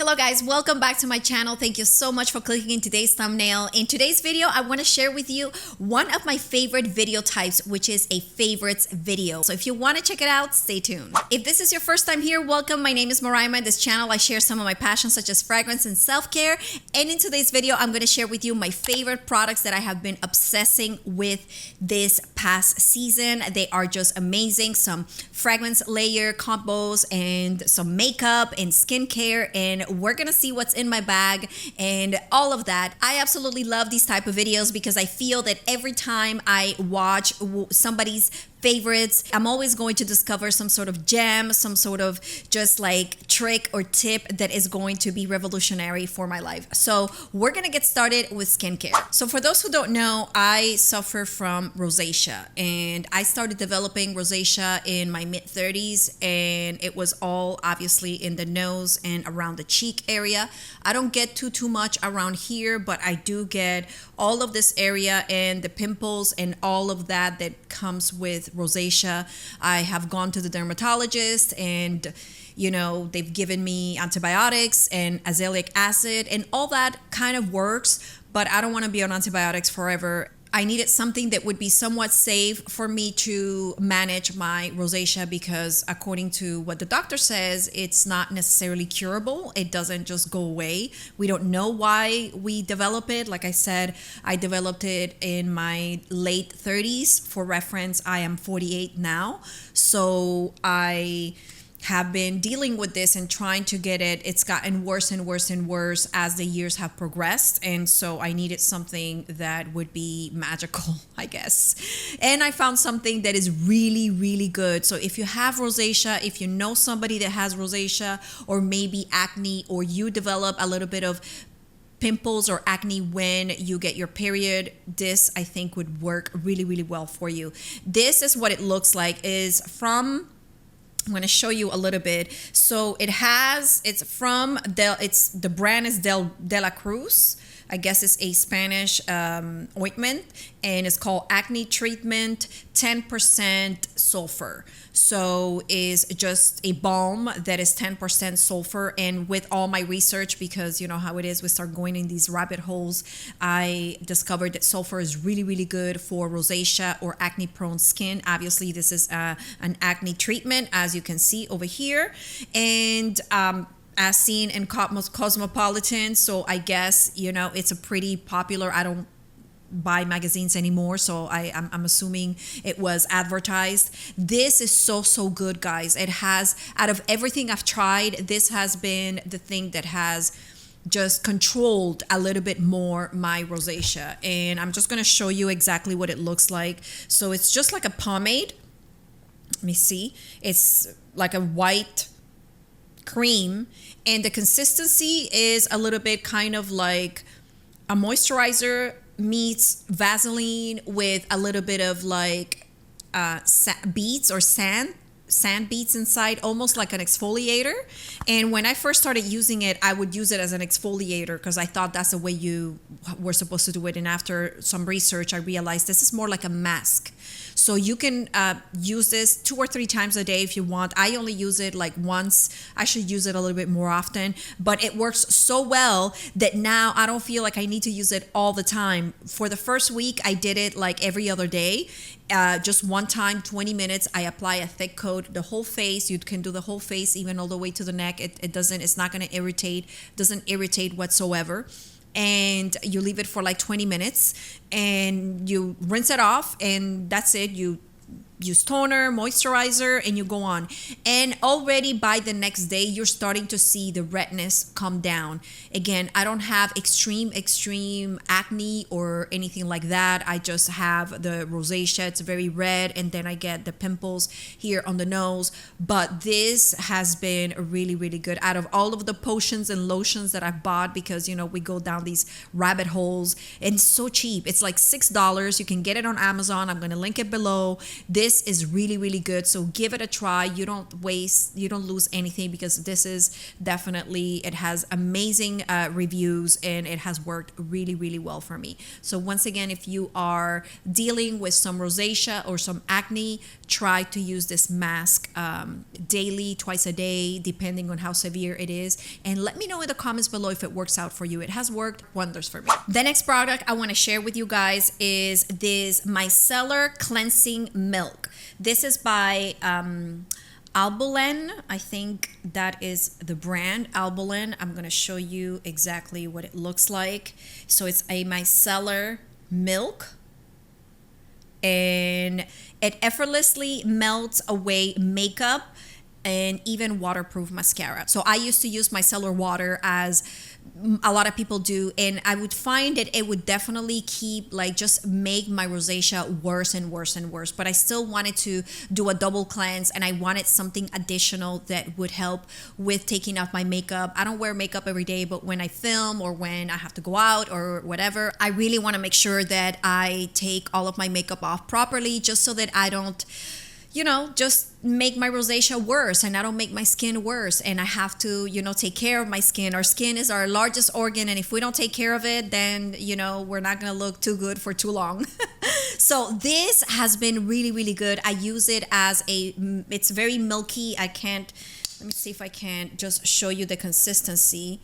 Hello guys, welcome back to my channel. Thank you so much for clicking in today's thumbnail. In today's video, I want to share with you one of my favorite video types, which is a favorites video. So if you want to check it out, stay tuned. If this is your first time here, welcome. My name is Moraima. In this channel, I share some of my passions such as fragrance and self-care. And in today's video, I'm going to share with you my favorite products that I have been obsessing with this past season. They are just amazing. Some fragrance layer combos and some makeup and skincare, and we're gonna see what's in my bag and all of that. I absolutely love these type of videos because I feel that every time I watch somebody's favorites, I'm always going to discover some sort of gem, some sort of just like trick or tip that is going to be revolutionary for my life. So we're gonna get started with skincare. So for those who don't know, I suffer from rosacea, and I started developing rosacea in my mid-30s, and it was all obviously in the nose and around the cheek area. I don't get too much around here, but I do get all of this area and the pimples and all of that comes with rosacea. I have gone to the dermatologist, and you know, they've given me antibiotics and azelaic acid, and all that kind of works, but I don't want to be on antibiotics forever. I needed something that would be somewhat safe for me to manage my rosacea, because according to what the doctor says, it's not necessarily curable. It doesn't just go away. We don't know why we develop it. Like I said, I developed it in my late 30s. For reference, I am 48 now. So I have been dealing with this and trying to get it. It's gotten worse and worse and worse as the years have progressed. And so I needed something that would be magical, I guess. And I found something that is really, really good. So if you have rosacea, if you know somebody that has rosacea or maybe acne, or you develop a little bit of pimples or acne when you get your period, this I think would work really, really well for you. This is what it looks like. I'm going to show you a little bit. So the brand is de la Cruz. I guess it's a Spanish ointment, and it's called Acne Treatment 10% Sulfur. So is just a balm that is 10% sulfur. And with all my research, because you know how it is, we start going in these rabbit holes, I discovered that sulfur is really, really good for rosacea or acne prone skin. Obviously, this is an acne treatment, as you can see over here. And as seen in Cosmopolitan, so I guess, you know, it's a pretty popular. I don't buy magazines anymore, so I'm assuming it was advertised. This is so good, guys. It has, out of everything I've tried, this has been the thing that has just controlled a little bit more my rosacea. And I'm just going to show you exactly what it looks like. So it's just like a pomade. Let me see. It's like a white cream, and the consistency is a little bit kind of like a moisturizer meets Vaseline with a little bit of like beads or sand beads inside, almost like an exfoliator. And when I first started using it, I would use it as an exfoliator because I thought that's the way you were supposed to do it. And after some research, I realized this is more like a mask. So you can use this 2 or 3 times a day if you want. I only use it like once. I should use it a little bit more often, but it works so well that now I don't feel like I need to use it all the time. For the first week, I did it like every other day. Just one time, 20 minutes. I apply a thick coat, the whole face. You can do the whole face, even all the way to the neck. It's not going to irritate, doesn't irritate whatsoever. And you leave it for like 20 minutes and you rinse it off, and that's it. You use toner, moisturizer, and you go on. And already by the next day, you're starting to see the redness come down. Again, I don't have extreme acne or anything like that. I just have the rosacea. It's very red, and then I get the pimples here on the nose. But this has been really, really good. Out of all of the potions and lotions that I've bought, because you know we go down these rabbit holes, and it's so cheap. It's like $6. You can get it on Amazon. I'm going to link it below. This this is really, really good. So give it a try. You don't lose anything, because this is definitely, it has amazing reviews, and it has worked really, really well for me. So once again, if you are dealing with some rosacea or some acne, try to use this mask daily, twice a day, depending on how severe it is. And let me know in the comments below if it works out for you. It has worked wonders for me. The next product I want to share with you guys is this Micellar Cleansing Milk. This is by Albolene. I think that is the brand, Albolene. I'm going to show you exactly what it looks like. So it's a micellar milk, and it effortlessly melts away makeup and even waterproof mascara. So I used to use micellar water, as a lot of people do, and I would find that it would definitely just make my rosacea worse and worse and worse. But I still wanted to do a double cleanse, and I wanted something additional that would help with taking off my makeup. I don't wear makeup every day, but when I film or when I have to go out or whatever, I really want to make sure that I take all of my makeup off properly, just so that I don't, just make my rosacea worse, and I don't make my skin worse. And I have to, take care of my skin. Our skin is our largest organ, and if we don't take care of it, then, we're not going to look too good for too long. So this has been really, really good. I use it as it's very milky. Let me see if I can just show you the consistency.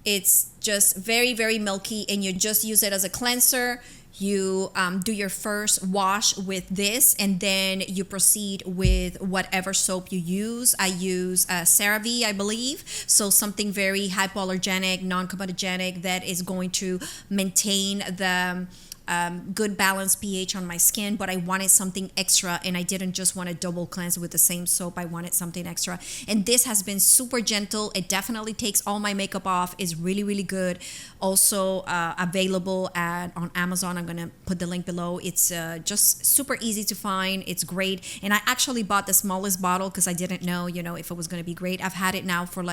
It's just very, very milky, and you just use it as a cleanser. You do your first wash with this, and then you proceed with whatever soap you use. I use CeraVe, I believe. So something very hypoallergenic, non-comedogenic, that is going to maintain the good balanced pH on my skin. But I wanted something extra, and I didn't just want to double cleanse with the same soap. I wanted something extra, and this has been super gentle. It definitely takes all my makeup off. It's really, really good. Also available on Amazon. I'm gonna put the link below. It's just super easy to find. It's great, and I actually bought the smallest bottle because I didn't know, if it was gonna be great. I've had it now for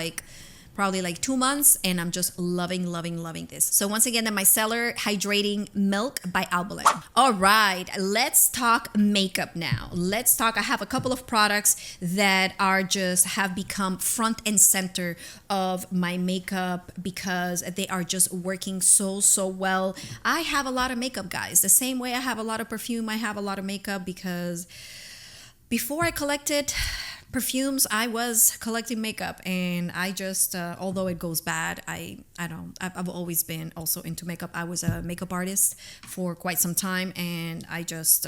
probably 2 months, and I'm just loving this. So once again, the Micellar Hydrating Milk by Albolene. All right, let's talk makeup now. I have a couple of products that have become front and center of my makeup, because they are just working so well. I have a lot of makeup, guys. The same way I have a lot of perfume, I have a lot of makeup, because before I collected perfumes, I was collecting makeup, and I just although it goes bad, I've always been also into makeup. I was a makeup artist for quite some time, and I just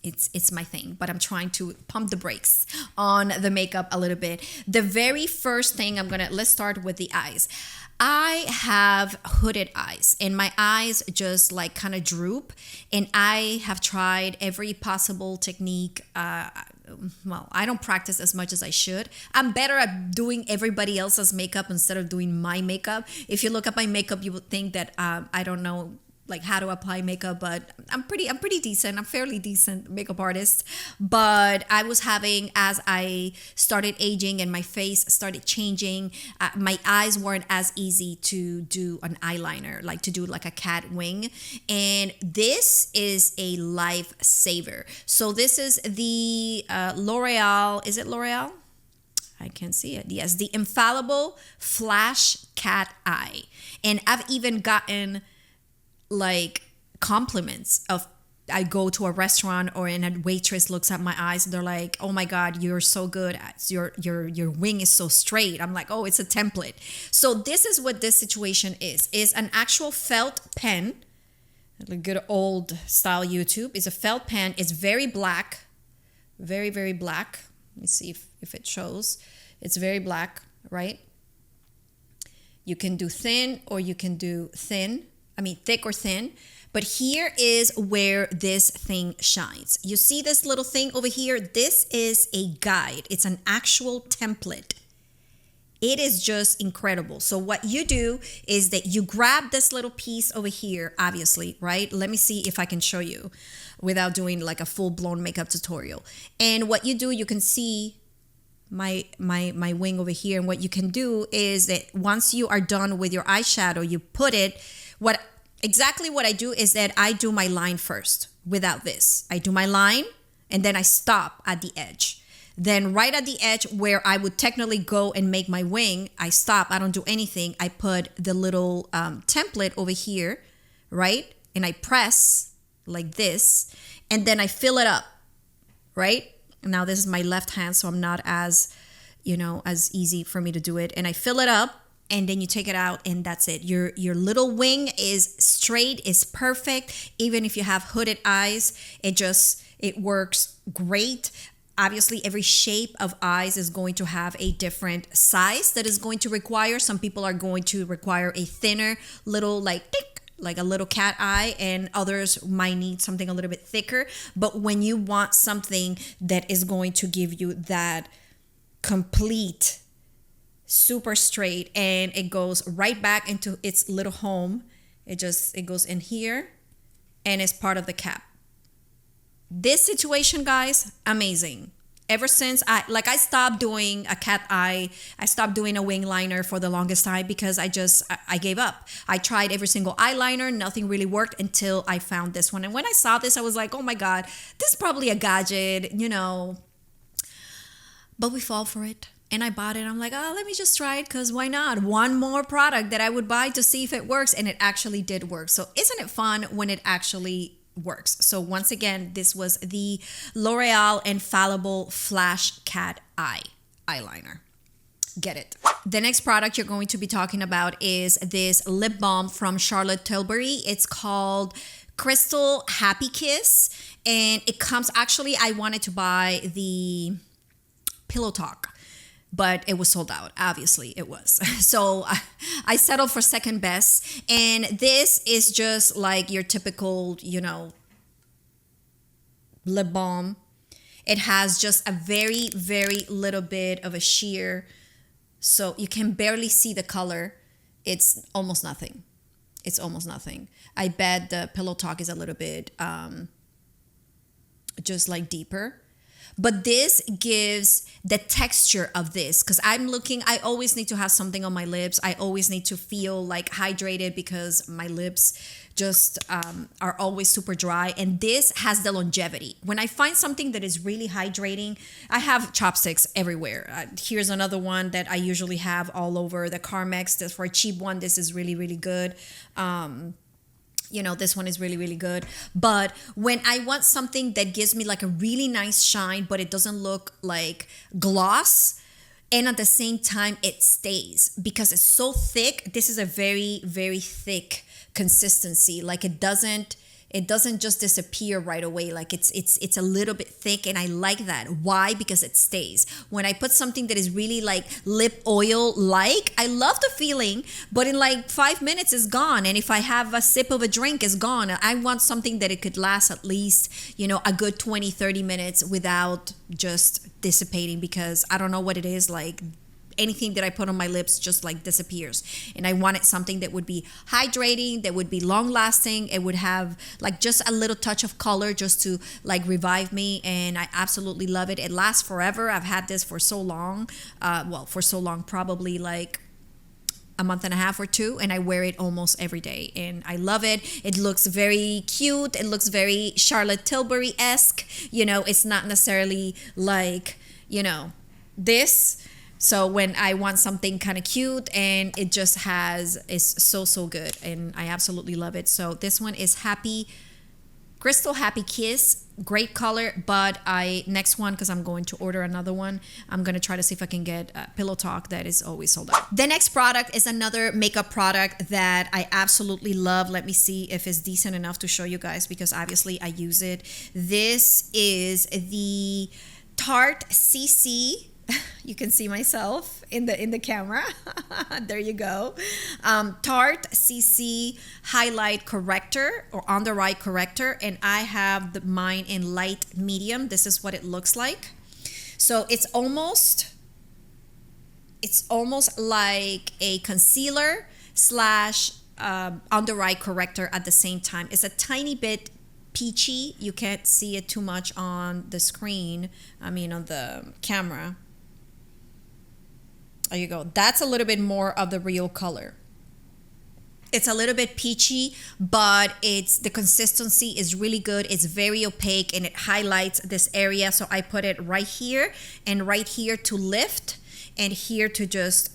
it's my thing. But I'm trying to pump the brakes on the makeup a little bit. The very first thing let's start with the eyes. I have hooded eyes, and my eyes just kind of droop, and I have tried every possible technique. I don't practice as much as I should. I'm better at doing everybody else's makeup instead of doing my makeup. If you look at my makeup, you would think that I don't know how to apply makeup, but I'm pretty decent. I'm fairly decent makeup artist. But I was having, as I started aging and my face started changing, my eyes weren't as easy to do an eyeliner, to do a cat wing. And this is a lifesaver. So this is the L'Oreal. Is it L'Oreal? I can't see it. Yes, the Infallible Flash Cat Eye. And I've even gotten compliments of, I go to a restaurant and a waitress looks at my eyes and they're like, "Oh my God, you're so good. Your wing is so straight." I'm like, "Oh, it's a template." So this is what this situation is an actual felt pen. A good old style YouTube is a felt pen. It's very black, very, very black. Let me see if it shows. It's very black, right? You can do thin or you can do thick or thin. But here is where this thing shines. You see this little thing over here? This is a guide. It's an actual template. It is just incredible. So what you do is that you grab this little piece over here, obviously, right? Let me see if I can show you without doing a full-blown makeup tutorial. And what you do, you can see my wing over here. And what you can do is that once you are done with your eyeshadow, you put it, exactly what I do is that I do my line first without this. I do my line, and then I stop at the edge. Then right at the edge where I would technically go and make my wing, I stop. I don't do anything. I put the little template over here, right? And I press like this, and then I fill it up, right? Now this is my left hand, so I'm not as, as easy for me to do it. And I fill it up, and then you take it out, and that's it. Your little wing is straight, is perfect. Even if you have hooded eyes, it works great. Obviously, every shape of eyes is going to have a different size that is going to require. Some people are going to require a thinner little like a little cat eye, and others might need something a little bit thicker. But when you want something that is going to give you that complete, super straight, and it goes right back into its little home, it goes in here and it's part of the cap. This situation, guys, amazing. Ever since I stopped doing a cat eye, I stopped doing a wing liner for the longest time because I gave up. I tried every single eyeliner, nothing really worked until I found this one. And when I saw this, I was like, oh my God, this is probably a gadget, but we fall for it. And I bought it. I'm like, oh, let me just try it, because why not? One more product that I would buy to see if it works. And it actually did work. So isn't it fun when it actually works? So once again, this was the L'Oreal Infallible Flash Cat Eye eyeliner. Get it. The next product you're going to be talking about is this lip balm from Charlotte Tilbury. It's called Crystal Happikiss, and it comes, actually I wanted to buy the Pillow Talk, but it was sold out. Obviously it was. So I settled for second best. And this is just like your typical, lip balm. It has just a very, very little bit of a sheer. So you can barely see the color. It's almost nothing. It's almost nothing. I bet the Pillow Talk is a little bit just like deeper. But this gives the texture of this, because I always need to have something on my lips. I always need to feel like hydrated because my lips just are always super dry. And this has the longevity. When I find something that is really hydrating, I have chopsticks everywhere. Here's another one that I usually have all over, the Carmex. For a cheap one, this is really, really good. This one is really, really good. But when I want something that gives me like a really nice shine, but it doesn't look like gloss, and at the same time it stays because it's so thick. This is a very, very thick consistency. Like it doesn't just disappear right away. Like it's a little bit thick, and I like that. Why? Because it stays. When I put something that is really like lip oil, I love the feeling, but in like 5 minutes it's gone. And if I have a sip of a drink, it's gone. I want something that it could last at least, a good 20-30 minutes without just dissipating, because I don't know what it is, like anything that I put on my lips just like disappears. And I wanted something that would be hydrating, that would be long lasting. It would have like just a little touch of color just to like revive me. And I absolutely love it. It lasts forever. I've had this for so long. Probably like a month and a half or two, and I wear it almost every day, and I love it. It looks very cute. It looks very Charlotte Tilbury-esque. It's not necessarily like, this. So when I want something kind of cute, and it just is so good, and I absolutely love it. So this one is Crystal Happikiss, great color. But next one, because I'm going to order another one, I'm going to try to see if I can get Pillow Talk that is always sold out. The next product is another makeup product that I absolutely love. Let me see if it's decent enough to show you guys, because obviously I use it. This is the Tarte CC. You can see myself in the camera. There you go. Tarte CC Highlight Corrector, or Undereye Corrector, and I have mine in light medium. This is what it looks like. So it's almost like a concealer slash under eye corrector at the same time. It's a tiny bit peachy. You can't see it too much on the screen. On the camera. There you go. That's a little bit more of the real color. It's a little bit peachy, but the consistency is really good. It's very opaque and it highlights this area. So I put it right here and right here to lift, and here to just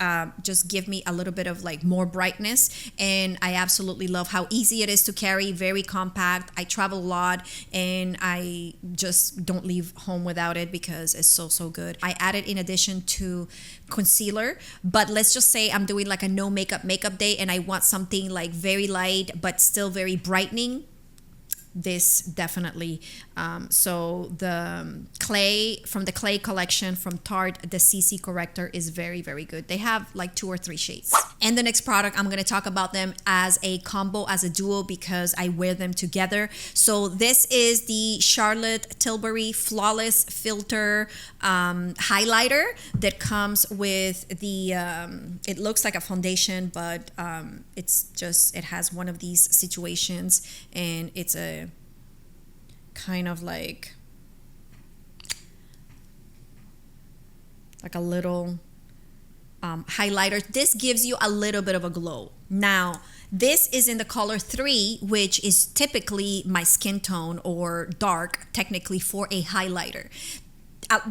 give me a little bit of like more brightness. And I absolutely love how easy it is to carry, very compact. I travel a lot and I just don't leave home without it because it's so good. I added in addition to concealer, but let's just say I'm doing like a no makeup day and I want something like very light but still very brightening. This definitely. So the clay from the clay collection from Tarte, the CC Corrector is very good. They have like 2 or 3 shades. And the next product, I'm going to talk about them as a combo, as a duo, because I wear them together. So this is the Charlotte Tilbury Flawless Filter highlighter that comes with the it looks like a foundation, but it has one of these situations, and it's a kind of like a little highlighter. This gives you a little bit of a glow. Now, this is in the color 3, which is typically my skin tone, or dark technically, for a highlighter.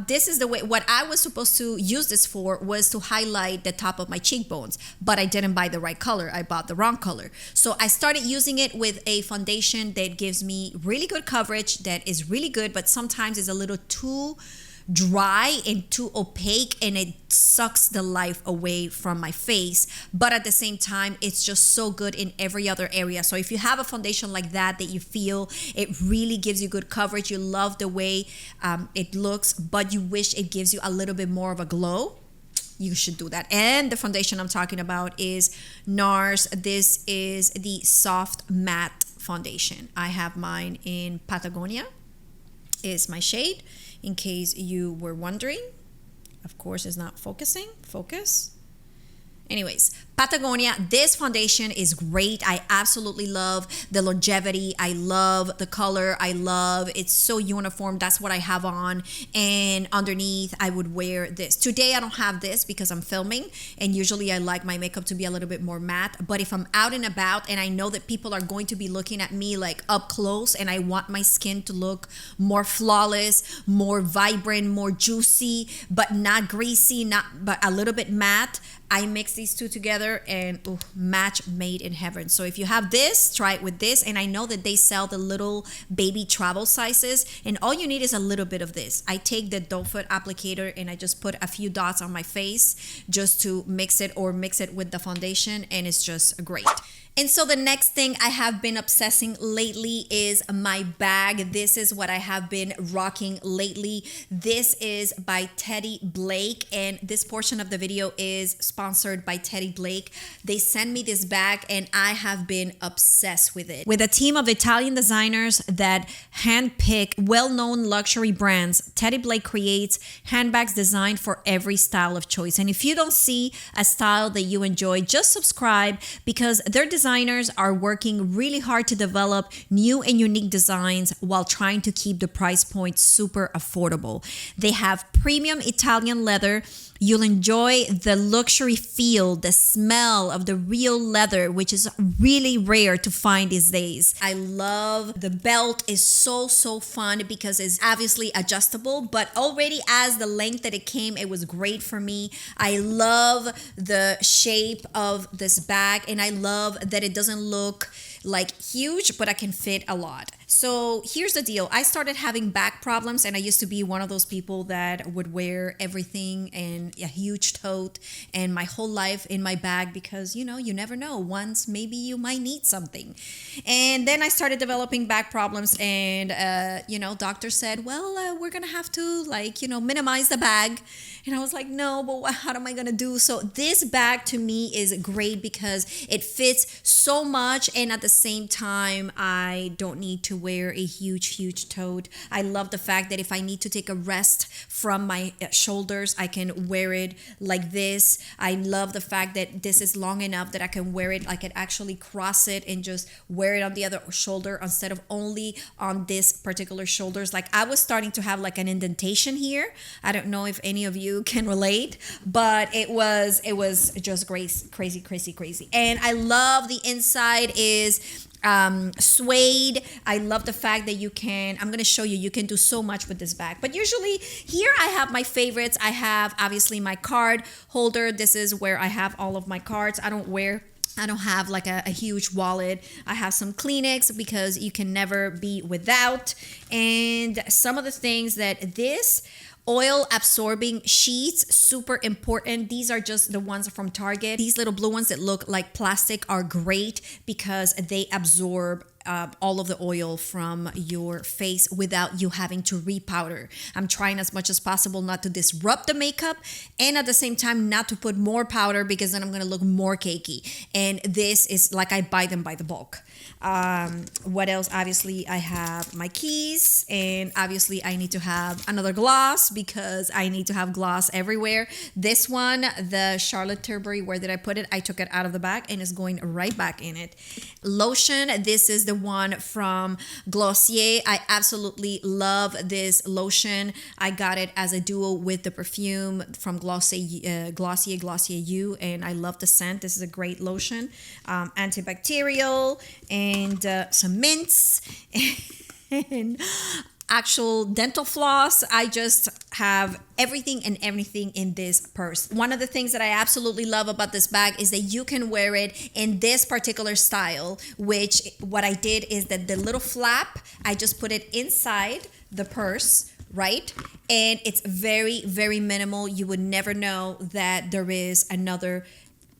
This is the way, what I was supposed to use this for was to highlight the top of my cheekbones, but I didn't buy the right color. I bought the wrong color. So I started using it with a foundation that gives me really good coverage, that is really good, but sometimes is a little too dry and too opaque, and it sucks the life away from my face. But at the same time, it's just so good in every other area. So if you have a foundation like that you feel it really gives you good coverage, you love the way it looks, but you wish it gives you a little bit more of a glow, you should do that. And the foundation I'm talking about is NARS. This is the Soft Matte Foundation. I have mine in Patagonia, is my shade, in case you were wondering. Of course, it's not focusing. Focus. Anyways, Patagonia, this foundation is great. I absolutely love the longevity. I love the color. I love it's so uniform. That's what I have on. And underneath, I would wear this. Today, I don't have this because I'm filming. And usually, I like my makeup to be a little bit more matte. But if I'm out and about and I know that people are going to be looking at me like up close, and I want my skin to look more flawless, more vibrant, more juicy, but not greasy, but a little bit matte, I mix these two together and match made in heaven. So if you have this, try it with this. And I know that they sell the little baby travel sizes, and all you need is a little bit of this. I take the doe foot applicator and I just put a few dots on my face just to mix it with the foundation, and it's just great. And so the next thing I have been obsessing lately is my bag. This is what I have been rocking lately. This is by Tedy Blake, and this portion of the video is sponsored by Tedy Blake. They sent me this bag and I have been obsessed with it. With a team of Italian designers that handpick well-known luxury brands, Tedy Blake creates handbags designed for every style of choice. And if you don't see a style that you enjoy, just subscribe, because their designers are working really hard to develop new and unique designs while trying to keep the price point super affordable. They have premium Italian leather. You'll enjoy the luxury feel, the smell of the real leather, which is really rare to find these days. I love the belt. Is so fun because it's obviously adjustable, but already as the length that it came, it was great for me. I love the shape of this bag, and I love that it doesn't look like huge, but I can fit a lot. So here's the deal. I started having back problems, and I used to be one of those people that would wear everything in a huge tote and my whole life in my bag, because you never know, once maybe you might need something. And then I started developing back problems, and doctor said, well, we're gonna have to minimize the bag. And I was like, no, but how am I gonna do? So this bag to me is great because it fits so much, and at the same time, I don't need to wear a huge tote. I love the fact that if I need to take a rest from my shoulders, I can wear it like this. I love the fact that this is long enough that I can wear it. I can actually cross it and just wear it on the other shoulder instead of only on this particular shoulders. Like I was starting to have like an indentation here. I don't know if any of you can relate, but it was just crazy. And I love the inside is suede. I love the fact that I'm going to show you can do so much with this bag. But usually here I have my favorites. I have obviously my card holder. This is where I have all of my cards. I don't have like a huge wallet. I have some Kleenex because you can never be without. And some of the things that this oil absorbing sheets, super important. These are just the ones from Target. These little blue ones that look like plastic are great because they absorb all of the oil from your face without you having to repowder. I'm trying as much as possible not to disrupt the makeup and at the same time not to put more powder because then I'm going to look more cakey. And this is like I buy them by the bulk. What else? Obviously I have my keys, and obviously I need to have another gloss because I need to have gloss everywhere. This one, the Charlotte Tilbury, where did I put it? I took it out of the bag and it's going right back in it. Lotion, this is the one from Glossier. I absolutely love this lotion. I got it as a duo with the perfume from Glossier You, and I love the scent. This is a great lotion. Antibacterial, and some mints and actual dental floss. I just have everything in this purse. One of the things that I absolutely love about this bag is that you can wear it in this particular style, which what I did is that the little flap, I just put it inside the purse, right? And it's very minimal. You would never know that there is another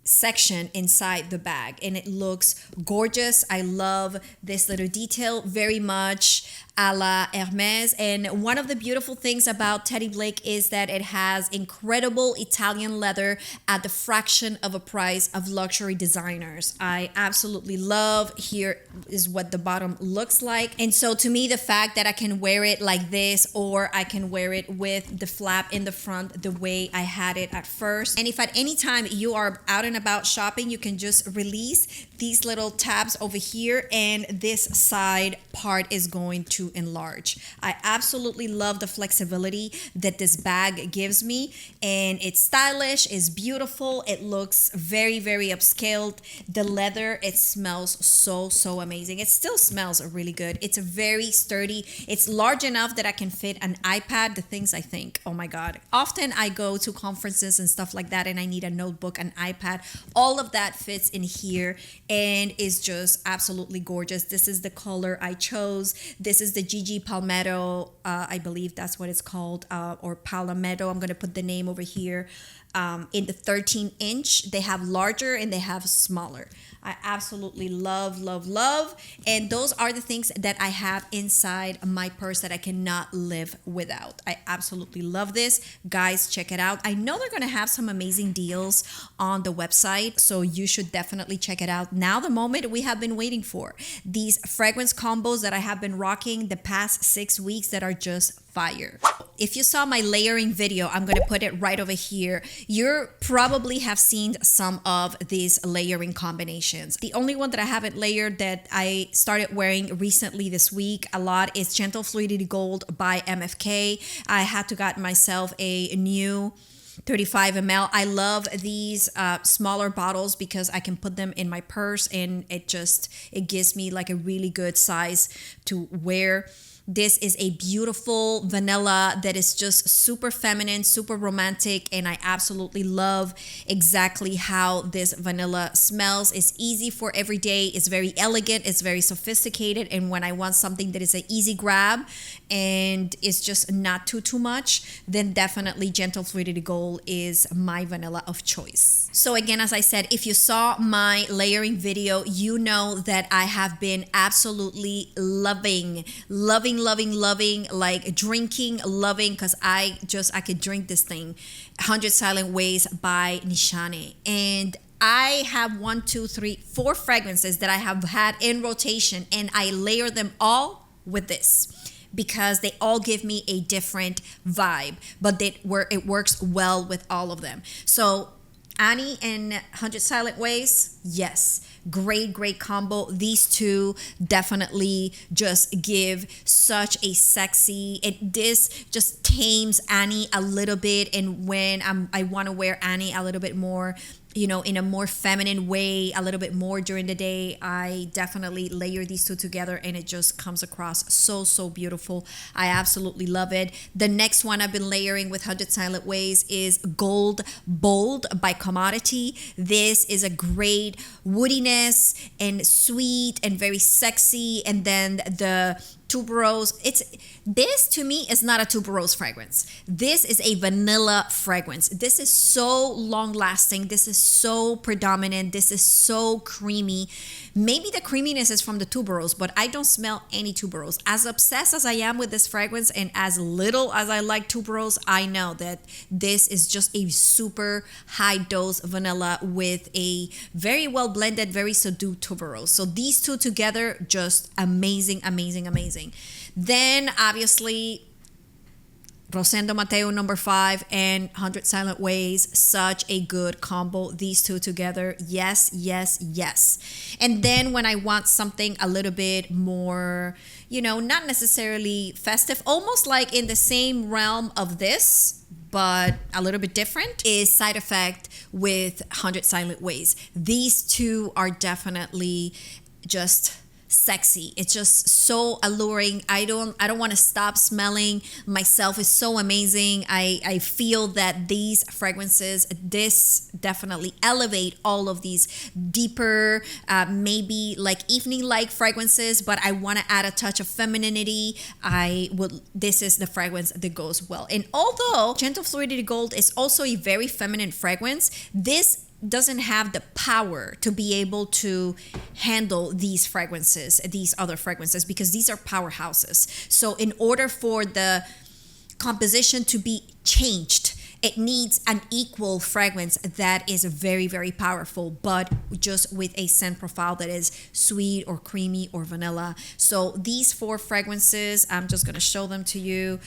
section inside the bag, and it looks gorgeous. I love this little detail very much a la Hermes. And one of the beautiful things about Teddy Blake is that it has incredible Italian leather at the fraction of a price of luxury designers. I absolutely love. Here is what the bottom looks like. And so to me, the fact that I can wear it like this, or I can wear it with the flap in the front the way I had it at first. And if at any time you are out and about shopping, you can just release these little tabs over here and this side part is going to enlarge. I absolutely love the flexibility that this bag gives me, and it's stylish, it's beautiful, it looks very upscaled. The leather, it smells so amazing. It still smells really good. It's very sturdy. It's large enough that I can fit an iPad. The things I think, oh my god, often I go to conferences and stuff like that and I need a notebook, an iPad, all of that fits in here and is just absolutely gorgeous. This is the color I chose. This is the Gigi Palmetto, I believe that's what it's called, or Palmetto. I'm going to put the name over here. In the 13-inch, they have larger and they have smaller. I absolutely love. And those are the things that I have inside my purse that I cannot live without. I absolutely love this. Guys, check it out. I know they're going to have some amazing deals on the website, so you should definitely check it out. Now, the moment we have been waiting for. These fragrance combos that I have been rocking the past 6 weeks that are just fire. If you saw my layering video, I'm going to put it right over here. You probably have seen some of these layering combinations. The only one that I haven't layered that I started wearing recently this week a lot is Gentle Fluidity Gold by MFK. I had to get myself a new 35 ml. I love these smaller bottles because I can put them in my purse and it gives me like a really good size to wear. This is a beautiful vanilla that is just super feminine, super romantic, and I absolutely love exactly how this vanilla smells. It's easy for every day. It's very elegant. It's very sophisticated. And when I want something that is an easy grab and it's just not too much, then definitely Gentle Fluidity Gold is my vanilla of choice. So again, as I said, if you saw my layering video, you know that I have been absolutely loving, like drinking, loving, because I could drink this thing, 100 Silent Ways by Nishane. And I have 1, 2, 3, 4 fragrances that I have had in rotation, and I layer them all with this because they all give me a different vibe, but it works well with all of them. So Annie and 100 Silent Ways, yes, great combo. These two definitely just give such a sexy, this just tames Annie a little bit, and when I want to wear Annie a little bit more, you know, in a more feminine way, a little bit more during the day, I definitely layer these two together, and it just comes across so beautiful. I absolutely love it. The next one I've been layering with 100 Silent Ways is Gold Bold by Commodity. This is a great woodiness and sweet and very sexy, and then the tuberose. This to me is not a tuberose fragrance. This is a vanilla fragrance. This is so long lasting. This is so predominant. This is so creamy. Maybe the creaminess is from the tuberose, but I don't smell any tuberose. As obsessed as I am with this fragrance and as little as I like tuberose, I know that this is just a super high dose vanilla with a very well blended, very subdued tuberose. So these two together, just amazing. Then obviously Rosendo Mateo number 5 and 100 Silent Ways, such a good combo. These two together, yes. And then when I want something a little bit more, you know, not necessarily festive, almost like in the same realm of this, but a little bit different, is Side Effect with 100 Silent Ways. These two are definitely just sexy. It's just so alluring. I don't want to stop smelling myself. It's so amazing. I feel that these fragrances, this definitely elevate all of these deeper, maybe like evening-like fragrances, but I want to add a touch of femininity. This is the fragrance that goes well. And although Gentle Fluidity Gold is also a very feminine fragrance, this doesn't have the power to be able to handle these fragrances, these other fragrances, because these are powerhouses. So in order for the composition to be changed, it needs an equal fragrance that is very powerful, but just with a scent profile that is sweet or creamy or vanilla. So these 4 fragrances, I'm just going to show them to you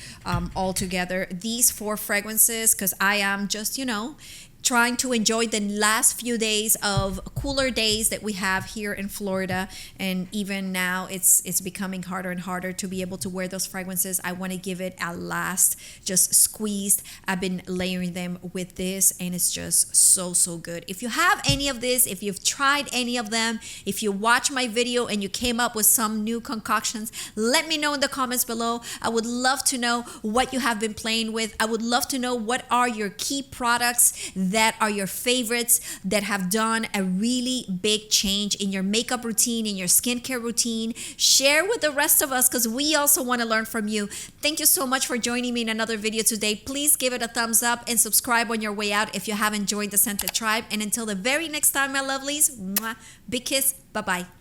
all together. These 4 fragrances, because I am just, you know, trying to enjoy the last few days of cooler days that we have here in Florida, and even now it's becoming harder and harder to be able to wear those fragrances. I want to give it a last just squeezed. I've been layering them with this, and it's just so good. If you have any of this, if you've tried any of them, if you watch my video and you came up with some new concoctions, let me know in the comments below. I would love to know what you have been playing with. I would love to know what are your key products that are your favorites, that have done a really big change in your makeup routine, in your skincare routine. Share with the rest of us, because we also want to learn from you. Thank you so much for joining me in another video today. Please give it a thumbs up and subscribe on your way out if you haven't joined the Scented Tribe. And until the very next time, my lovelies, mwah, big kiss, bye-bye.